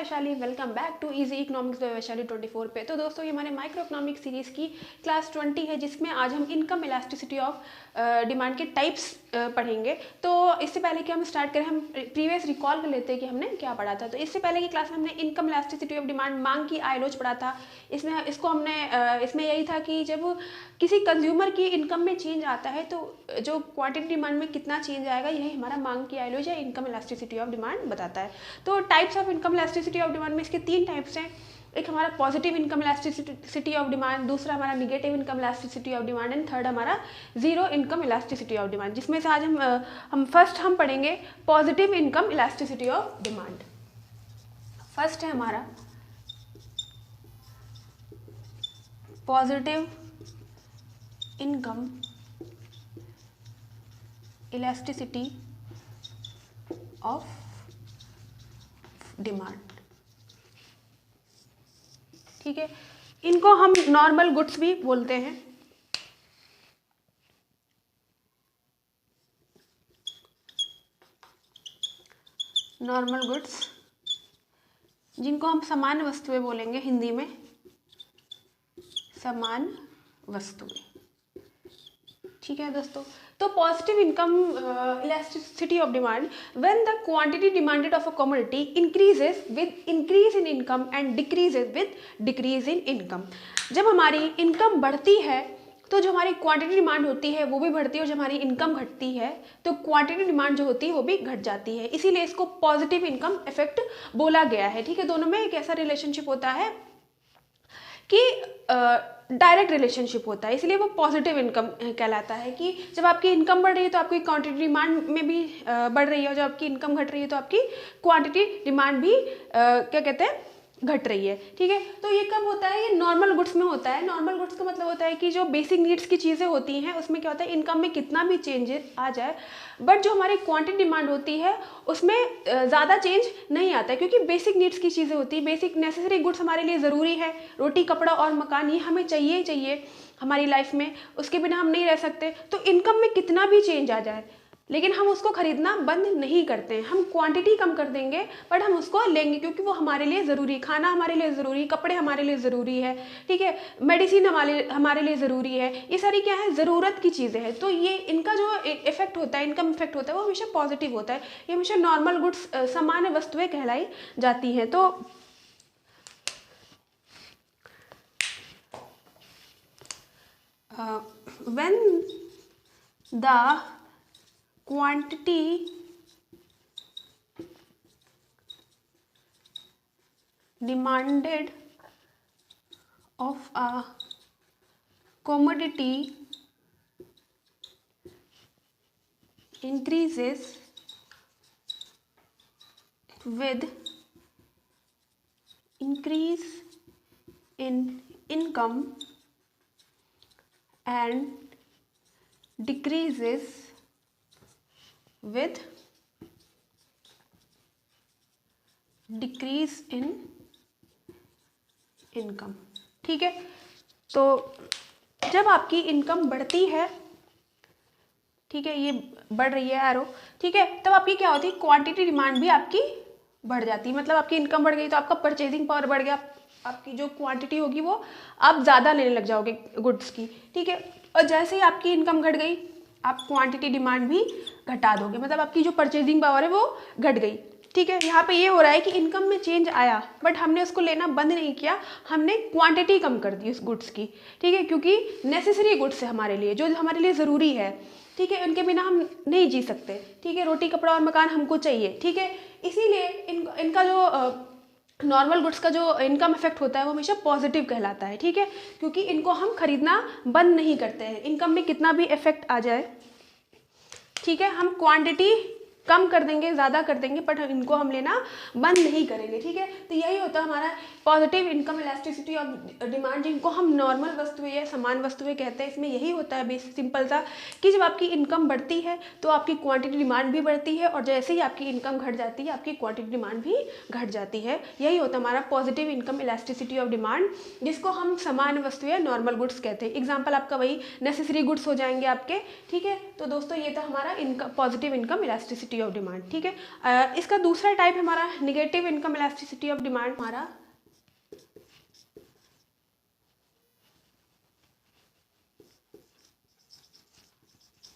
Vaishali, welcome back to easy economics by Vaishali 24 पे। तो दोस्तों ये हमारे माइक्रो इकोनॉमिक सीरीज़ की क्लास 20 है, जिसमें आज हम इनकम इलास्टिसिटी ऑफ डिमांड के टाइप्स पढ़ेंगे। तो इससे पहले कि हम स्टार्ट करें, हम प्रीवियस रिकॉल कर लेते हैं कि हमने क्या पढ़ा था। तो इससे पहले की क्लास में हमने इनकम इलास्टिसिटी ऑफ डिमांड, मांग की आयलोच पढ़ा था। इसमें यही था कि जब किसी कंज्यूमर की इनकम में चेंज आता है तो जो क्वांटिटी डिमांड में कितना चेंज आएगा, यही हमारा मांग की आयलोच या इनकम इलास्टिसिटी ऑफ डिमांड बताता है। तो types of income elasticity of demand में इसके 3 टाइप्स हैं। एक हमारा positive income elasticity of demand, दूसरा हमारा negative income elasticity of demand and third हमारा zero income elasticity of demand, जिसमें से आज हम फर्स्ट पढ़ेंगे positive income elasticity of demand. First है हमारा positive income elasticity of demand. ठीक है, इनको हम नॉर्मल गुड्स भी बोलते हैं। नॉर्मल गुड्स, जिनको हम सामान्य वस्तुएं बोलेंगे हिंदी में, सामान्य वस्तुएं। ठीक है दोस्तों, तो positive income elasticity of demand, when the quantity demanded of a commodity increases with increase in income and decreases with decrease in income. जब हमारी इनकम बढ़ती है तो जो हमारी क्वांटिटी डिमांड होती है वो भी बढ़ती है, और जब हमारी इनकम घटती है तो क्वांटिटी डिमांड जो होती है वो भी घट जाती है। इसीलिए इसको पॉजिटिव इनकम इफेक्ट बोला गया है। ठीक है, दोनों में एक ऐसा रिलेशनशिप होता है कि डायरेक्ट रिलेशनशिप होता है, इसलिए वो पॉजिटिव इनकम कहलाता है। कि जब आपकी इनकम बढ़ रही है तो आपकी क्वांटिटी डिमांड में भी बढ़ रही है, और जब आपकी इनकम घट रही है तो आपकी क्वांटिटी डिमांड भी क्या कहते हैं, घट रही है। ठीक है, तो ये कब होता है, ये नॉर्मल गुड्स में होता है। नॉर्मल गुड्स का मतलब होता है कि जो बेसिक नीड्स की चीज़ें होती हैं उसमें क्या होता है, इनकम में कितना भी चेंज आ जाए, बट जो हमारी क्वांटिटी डिमांड होती है उसमें ज़्यादा चेंज नहीं आता है, क्योंकि बेसिक नीड्स की चीज़ें होती है। बेसिक नेसेसरी गुड्स हमारे लिए ज़रूरी है, रोटी कपड़ा और मकान, ये हमें चाहिए ही चाहिए हमारी लाइफ में, उसके बिना हम नहीं रह सकते। तो इनकम में कितना भी चेंज आ जाए, लेकिन हम उसको खरीदना बंद नहीं करते हैं। हम क्वांटिटी कम कर देंगे बट हम उसको लेंगे, क्योंकि वो हमारे लिए ज़रूरी, खाना हमारे लिए ज़रूरी, कपड़े हमारे लिए ज़रूरी है। ठीक है, मेडिसिन हमारे लिए ज़रूरी है। ये सारी क्या है, ज़रूरत की चीज़ें हैं। तो ये इनका जो इफेक्ट होता है, इनकम इफेक्ट होता है, वो हमेशा पॉजिटिव होता है। ये हमेशा नॉर्मल गुड्स, सामान्य वस्तुएं कहलाई जाती हैं। तो when the quantity demanded of a commodity increases with increase in income and decreases with decrease in income. ठीक है, तो जब आपकी इनकम बढ़ती है, ठीक है, ये बढ़ रही है एरो, ठीक है, तब आपकी क्या होती है, क्वांटिटी डिमांड भी आपकी बढ़ जाती है। मतलब आपकी इनकम बढ़ गई तो आपका परचेजिंग पावर बढ़ गया, आपकी जो क्वांटिटी होगी वो आप ज़्यादा लेने लग जाओगे गुड्स की। ठीक है, और जैसे ही आपकी इनकम घट गई आप क्वांटिटी डिमांड भी घटा दोगे, मतलब आपकी जो परचेजिंग पावर है वो घट गई। ठीक है, यहाँ पे ये हो रहा है कि इनकम में चेंज आया बट हमने उसको लेना बंद नहीं किया, हमने क्वांटिटी कम कर दी उस गुड्स की। ठीक है, क्योंकि नेसेसरी गुड्स है हमारे लिए, जो हमारे लिए ज़रूरी है। ठीक है, उनके बिना हम नहीं जी सकते। ठीक है, रोटी कपड़ा और मकान हमको चाहिए। ठीक है, इसीलिए इनका जो नॉर्मल गुड्स का जो इनकम इफेक्ट होता है वो हमेशा पॉजिटिव कहलाता है। ठीक है, क्योंकि इनको हम खरीदना बंद नहीं करते हैं, इनकम में कितना भी इफेक्ट आ जाए। ठीक है, हम क्वांटिटी कम कर देंगे, ज़्यादा कर देंगे, बट इनको हम लेना बंद नहीं करेंगे। ठीक है, तो यही होता है हमारा positive income elasticity of demand, जिनको हम नॉर्मल वस्तुएं या समान वस्तुएं कहते हैं। इसमें यही होता है बेसिक सिंपल सा, कि जब आपकी इनकम बढ़ती है तो आपकी क्वांटिटी डिमांड भी बढ़ती है, और जैसे ही आपकी इनकम घट जाती है आपकी क्वांटिटी डिमांड भी घट जाती है। यही होता है हमारा positive income elasticity of demand, जिसको हम समान वस्तु या नॉर्मल गुड्स कहते हैं। एग्जाम्पल आपका वही नेसेसरी गुड्स हो जाएंगे आपके। ठीक है, तो दोस्तों ये था हमारा positive income elasticity elasticity of demand, ठीक है। इसका दूसरा टाइप है हमारा negative income elasticity of demand, हमारा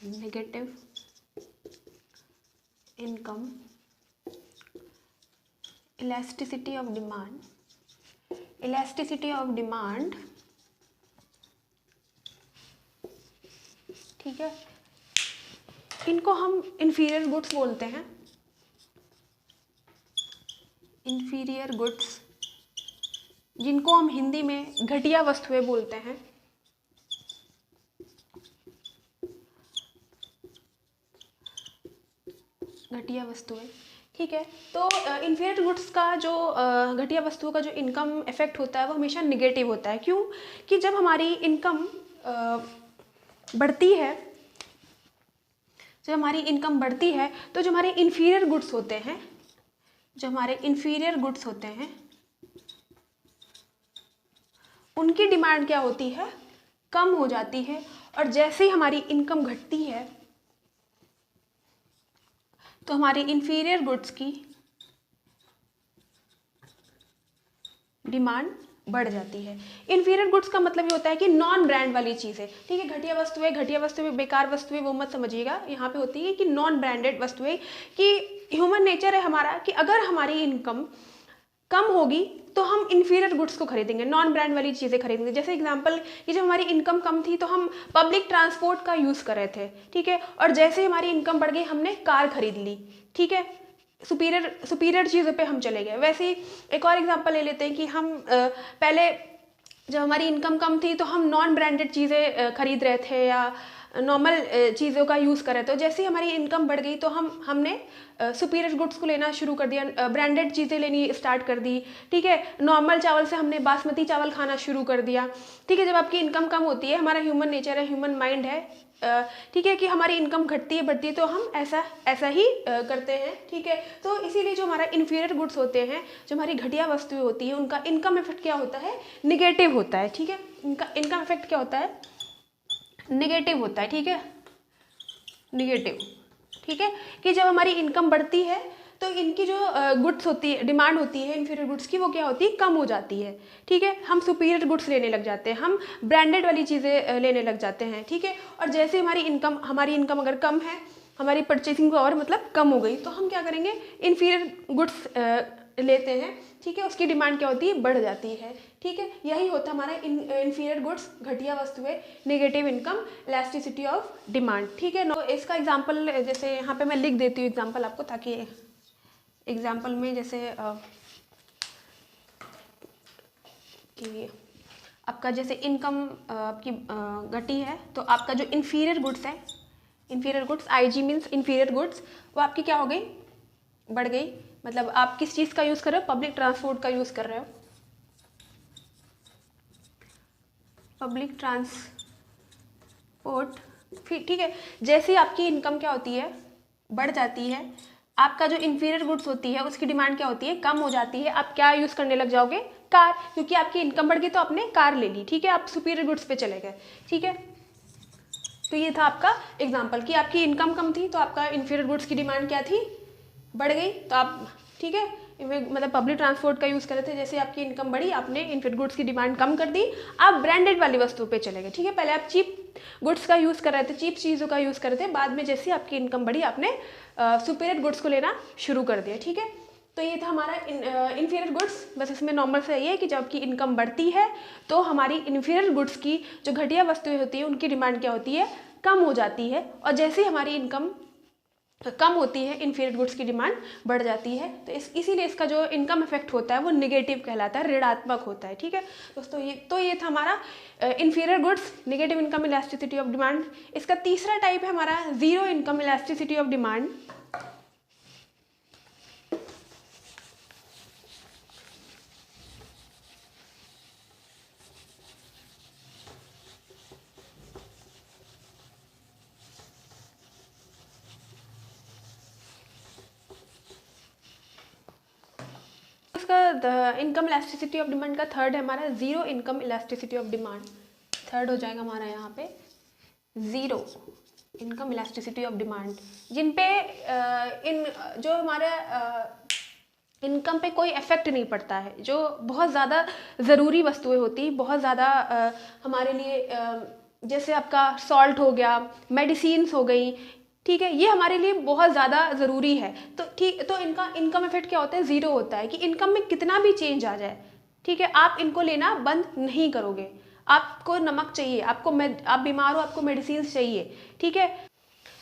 negative income elasticity of demand, elasticity of demand, ठीक है। इनको हम इंफीरियर गुड्स बोलते हैं, इंफीरियर गुड्स, जिनको हम हिंदी में घटिया वस्तुएं बोलते हैं। घटिया वस्तुएं, ठीक है। तो इंफीरियर गुड्स का जो घटिया वस्तुओं का जो इनकम इफेक्ट होता है वो हमेशा निगेटिव होता है। क्यों? कि जब हमारी इनकम बढ़ती है, जब हमारी इनकम बढ़ती है तो जो हमारे इंफीरियर गुड्स होते हैं, जो हमारे इंफीरियर गुड्स होते हैं, उनकी डिमांड क्या होती है? कम हो जाती है। और जैसे ही हमारी इनकम घटती है तो हमारी इंफीरियर गुड्स की डिमांड बढ़ जाती है। इंफीरियर गुड्स का मतलब ये होता है कि नॉन ब्रांड वाली चीज़ें, ठीक है। घटिया वस्तुएं, बेकार वस्तुएं वो मत समझिएगा, यहाँ पे होती है कि नॉन ब्रांडेड वस्तुएं, कि ह्यूमन नेचर है हमारा कि अगर हमारी इनकम कम होगी तो हम इंफीरियर गुड्स को खरीदेंगे, नॉन ब्रांड वाली चीज़ें खरीदेंगे। जैसे एग्जांपल कि जब हमारी इनकम कम थी तो हम पब्लिक ट्रांसपोर्ट का यूज़ कर रहे थे, ठीक है। और जैसे ही हमारी इनकम बढ़ गई हमने कार खरीद ली, ठीक है। सुपीरियर चीज़ों पे हम चले गए। वैसे ही एक और एग्जांपल ले लेते हैं कि हम पहले जब हमारी इनकम कम थी तो हम नॉन ब्रांडेड चीज़ें खरीद रहे थे या नॉर्मल चीज़ों का यूज़ कर रहे थे। तो जैसे ही हमारी इनकम बढ़ गई तो हमने सुपीरियर गुड्स को लेना शुरू कर दिया, ब्रांडेड चीज़ें लेनी स्टार्ट कर दी, ठीक है। नॉर्मल चावल से हमने बासमती चावल खाना शुरू कर दिया, ठीक है। जब आपकी इनकम कम होती है, हमारा ह्यूमन नेचर है, ह्यूमन माइंड है, ठीक है, कि हमारी इनकम घटती है बढ़ती है तो हम ऐसा ही करते हैं, ठीक है। तो इसीलिए जो हमारा इंफीरियर गुड्स होते हैं, जो हमारी घटिया वस्तुएं होती हैं, उनका इनकम इफेक्ट क्या होता है? निगेटिव होता है, ठीक है। इनका इनकम इफेक्ट क्या होता है? निगेटिव होता है, ठीक है, निगेटिव, ठीक है। कि जब हमारी इनकम बढ़ती है तो इनकी जो गुड्स होती है, डिमांड होती है इंफीरियर गुड्स की, वो क्या होती है? कम हो जाती है, ठीक है। हम सुपीरियर गुड्स लेने लग जाते हैं, हम ब्रांडेड वाली चीज़ें लेने लग जाते हैं, ठीक है। और जैसे हमारी इनकम अगर कम है, हमारी परचेसिंग पावर मतलब कम हो गई, तो हम क्या करेंगे? इंफीरियर गुड्स लेते हैं, ठीक है। उसकी डिमांड क्या होती है? बढ़ जाती है, ठीक है। यही होता है हमारा इंफीरियर गुड्स, घटिया वस्तुएं, negative income elasticity of demand, ठीक है। तो इसका एग्जांपल जैसे यहाँ पे मैं लिख देती हूँ एग्जांपल आपको, ताकि एग्जांपल में जैसे कि आपका जैसे इनकम आपकी घटी है तो आपका जो इंफीरियर गुड्स है, inferior goods, IG means inferior goods, वो आपकी क्या हो गई? बढ़ गई। मतलब आप किस चीज़ का यूज़ कर रहे हो? पब्लिक ट्रांसपोर्ट का यूज़ कर रहे हो, पब्लिक ट्रांसपोर्ट, फिर ठीक है। जैसे ही आपकी इनकम क्या होती है? बढ़ जाती है, आपका जो इंफीरियर गुड्स होती है उसकी डिमांड क्या होती है? कम हो जाती है। आप क्या यूज़ करने लग जाओगे? कार, क्योंकि आपकी इनकम बढ़ गई तो आपने कार ले ली, ठीक है। आप सुपीरियर गुड्स पे चले गए, ठीक है। तो ये था आपका एग्जाम्पल कि आपकी इनकम कम थी तो आपका इंफीरियर गुड्स की डिमांड क्या थी? बढ़ गई। तो आप, ठीक है, मतलब पब्लिक ट्रांसपोर्ट का यूज़ कर रहे थे, जैसे आपकी इनकम बढ़ी आपने इंफीरियर गुड्स की डिमांड कम कर दी, आप ब्रांडेड वाली वस्तु पे चले गए, ठीक है। पहले आप चीप गुड्स का यूज़ कर रहे थे, चीप चीज़ों का यूज़ कर रहे थे, बाद में जैसे आपकी इनकम बढ़ी आपने सुपीरियर गुड्स को लेना शुरू कर दिया, ठीक है। तो ये था हमारा इंफीरियर गुड्स। बस इसमें नॉर्मल से ये है कि जब आपकी इनकम बढ़ती है तो हमारी इंफीरियर गुड्स की जो घटिया वस्तुएं होती है उनकी डिमांड क्या होती है? कम हो जाती है। और जैसे ही हमारी इनकम कम होती है इंफीरियर गुड्स की डिमांड बढ़ जाती है। तो इसीलिए इसका जो इनकम इफेक्ट होता है वो नेगेटिव कहलाता है, ऋणात्मक होता है, ठीक है दोस्तों। ये था हमारा inferior goods, negative income elasticity of demand. इसका तीसरा टाइप है हमारा zero income elasticity of demand. इसका इनकम इलास्टिसिटी ऑफ डिमांड का थर्ड है हमारा zero income elasticity of demand. Third हो जाएगा हमारा यहाँ पे zero income elasticity of demand, जिन पे इन जो हमारे इनकम पे कोई इफेक्ट नहीं पड़ता है, जो बहुत ज़्यादा ज़रूरी वस्तुएं होती, बहुत ज़्यादा हमारे लिए जैसे आपका सॉल्ट हो गया, मेडिसिन्स हो गई, ठीक है, ये हमारे लिए बहुत ज़्यादा ज़रूरी है। तो ठीक, तो इनका इनकम इफेक्ट क्या होता है, ज़ीरो होता है कि इनकम में कितना भी चेंज आ जाए, ठीक है, आप इनको लेना बंद नहीं करोगे। आपको नमक चाहिए, आप बीमार हो, आपको मेडिसिन चाहिए, ठीक है,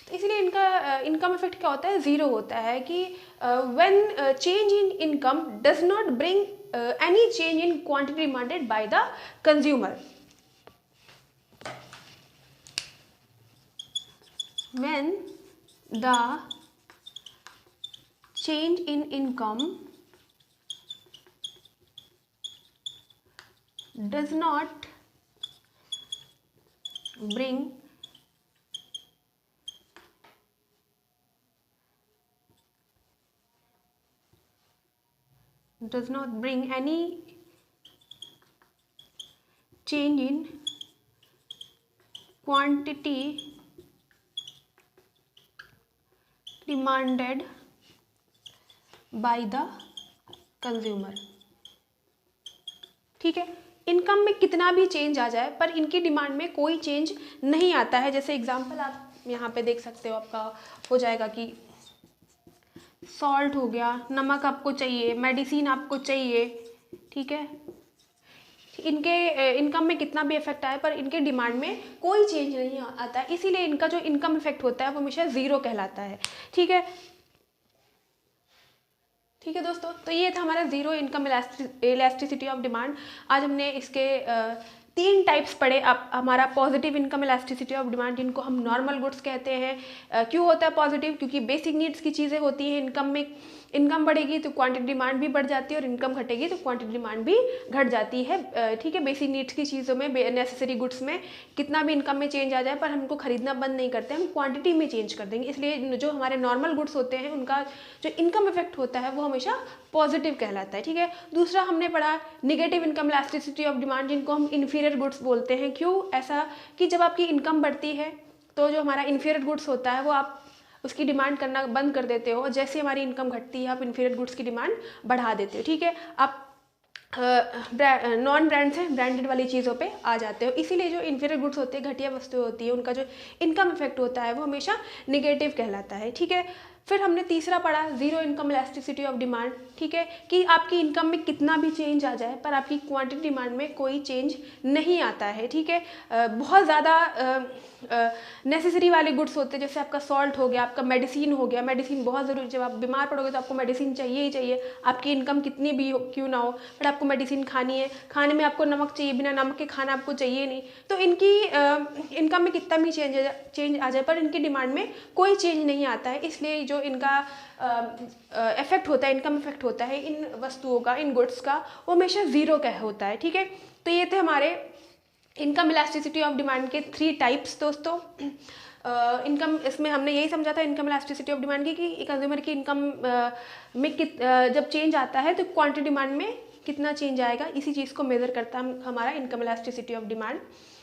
तो इसलिए इनका इनकम इफेक्ट क्या होता है, ज़ीरो होता है कि when change in income does not bring any change in quantity demanded by the consumer. When the change in income does not bring any change in quantity demanded by the consumer, ठीक है, income में कितना भी change आ जाए पर इनकी demand में कोई चेंज नहीं आता है। जैसे एग्जांपल आप यहाँ पे देख सकते हो, आपका हो जाएगा कि सॉल्ट हो गया, नमक आपको चाहिए, मेडिसिन आपको चाहिए, ठीक है, इनके इनकम में कितना भी इफेक्ट आए पर इनके डिमांड में कोई चेंज नहीं आता है, इसीलिए इनका जो इनकम इफेक्ट होता है वो हमेशा ज़ीरो कहलाता है, ठीक है। ठीक है दोस्तों, तो ये था हमारा zero income elasticity of demand. आज हमने इसके 3 टाइप्स पढ़े। अब हमारा positive income elasticity of demand, जिनको हम नॉर्मल गुड्स कहते हैं। क्यों होता है पॉजिटिव, क्योंकि बेसिक नीड्स की चीज़ें होती हैं। इनकम बढ़ेगी तो क्वांटिटी डिमांड भी बढ़ जाती है, और इनकम घटेगी तो क्वांटिटी डिमांड भी घट जाती है, ठीक है। बेसिक नीड्स की चीज़ों में, नेसेसरी गुड्स में कितना भी इनकम में चेंज आ जाए पर हमको खरीदना बंद नहीं करते, हम क्वांटिटी में चेंज कर देंगे। इसलिए जो हमारे नॉर्मल गुड्स होते हैं उनका जो इनकम इफेक्ट होता है वो हमेशा पॉजिटिव कहलाता है, ठीक है। दूसरा हमने पढ़ा negative income elasticity of demand, जिनको हम इन्फीरियर गुड्स बोलते हैं। क्यों ऐसा, कि जब आपकी इनकम बढ़ती है तो जो हमारा इन्फीरियर गुड्स होता है वो आप उसकी डिमांड करना बंद कर देते हो, और जैसे हमारी इनकम घटती है आप इन्फीरियर गुड्स की डिमांड बढ़ा देते हो, ठीक है। आप नॉन ब्रांड से ब्रांडेड वाली चीज़ों पे आ जाते हो। इसीलिए जो इन्फीरियर गुड्स होते हैं, घटिया वस्तुएं होती है, उनका जो इनकम इफेक्ट होता है वो हमेशा निगेटिव कहलाता है, ठीक है। फिर हमने तीसरा पढ़ा zero income elasticity of demand, ठीक है, कि आपकी इनकम में कितना भी चेंज आ जाए पर आपकी क्वांटिटी डिमांड में कोई चेंज नहीं आता है, ठीक है। बहुत ज़्यादा नेसेसरी वाले गुड्स होते हैं, जैसे आपका सॉल्ट हो गया, आपका मेडिसिन हो गया। मेडिसिन बहुत ज़रूरी, जब आप बीमार पड़ोगे तो आपको मेडिसिन चाहिए ही चाहिए, आपकी इनकम कितनी भी क्यों ना हो, बट आपको मेडिसिन खानी है। खाने में आपको नमक चाहिए, बिना नमक के खाना आपको चाहिए नहीं। तो इनकी इनकम में कितना भी चेंज आ जाए पर इनकी डिमांड में कोई चेंज नहीं आता है, इसलिए जो इनका इफेक्ट होता है, इनकम इफेक्ट होता है इन वस्तुओं का, इन गुड्स का, वो हमेशा ज़ीरो का होता है, ठीक है। तो ये थे हमारे इनकम इलास्टिसिटी ऑफ डिमांड के 3 टाइप्स दोस्तों। इनकम, इसमें हमने यही समझा था इनकम इलास्टिसिटी ऑफ डिमांड की, कि कंज्यूमर की इनकम में जब चेंज आता है तो क्वांटिटी डिमांड में कितना चेंज आएगा, इसी चीज़ को मेजर करता है हमारा इनकम इलास्टिसिटी ऑफ डिमांड।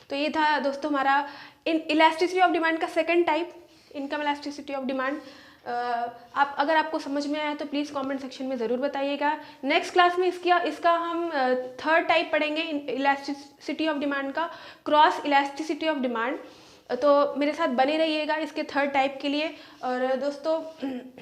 तो ये था दोस्तों हमारा इलास्टिसिटी ऑफ डिमांड का second type, income elasticity of demand. आप अगर आपको समझ में आया तो प्लीज़ कमेंट सेक्शन में ज़रूर बताइएगा। नेक्स्ट क्लास में इसका हम थर्ड टाइप पढ़ेंगे इलास्टिसिटी ऑफ डिमांड का, क्रॉस इलास्टिसिटी ऑफ डिमांड। तो मेरे साथ बने रहिएगा इसके थर्ड टाइप के लिए। और दोस्तों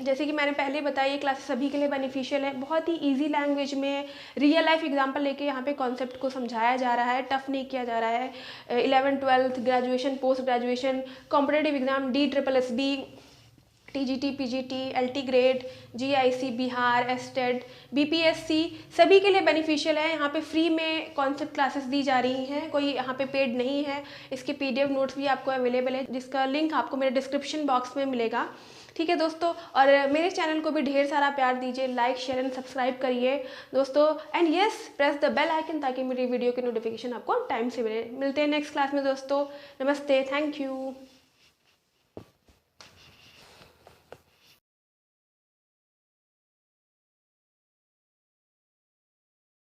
जैसे कि मैंने पहले बताया, ये क्लास सभी के लिए बेनिफिशियल है, बहुत ही इजी लैंग्वेज में रियल लाइफ एग्जांपल लेके यहाँ पे कॉन्सेप्ट को समझाया जा रहा है, टफ नहीं किया जा रहा है। 11th 12th graduation, post graduation, competitive exam, DSSB, TGT, PGT, LT grade, GIC, Bihar, estate, BPSC, सभी के लिए बेनिफिशियल है। यहाँ पे फ्री में कॉन्सेप्ट क्लासेस दी जा रही हैं, कोई यहाँ पे पेड नहीं है। इसके PDF नोट्स भी आपको अवेलेबल है, जिसका लिंक आपको मेरे डिस्क्रिप्शन बॉक्स में मिलेगा, ठीक है दोस्तों। और मेरे चैनल को भी ढेर सारा प्यार दीजिए, लाइक शेयर एंड सब्सक्राइब करिए दोस्तों। And yes, press the bell icon ताकि मेरी वीडियो की नोटिफिकेशन आपको टाइम से मिले। मिलते हैं नेक्स्ट क्लास में दोस्तों। नमस्ते, थैंक यू।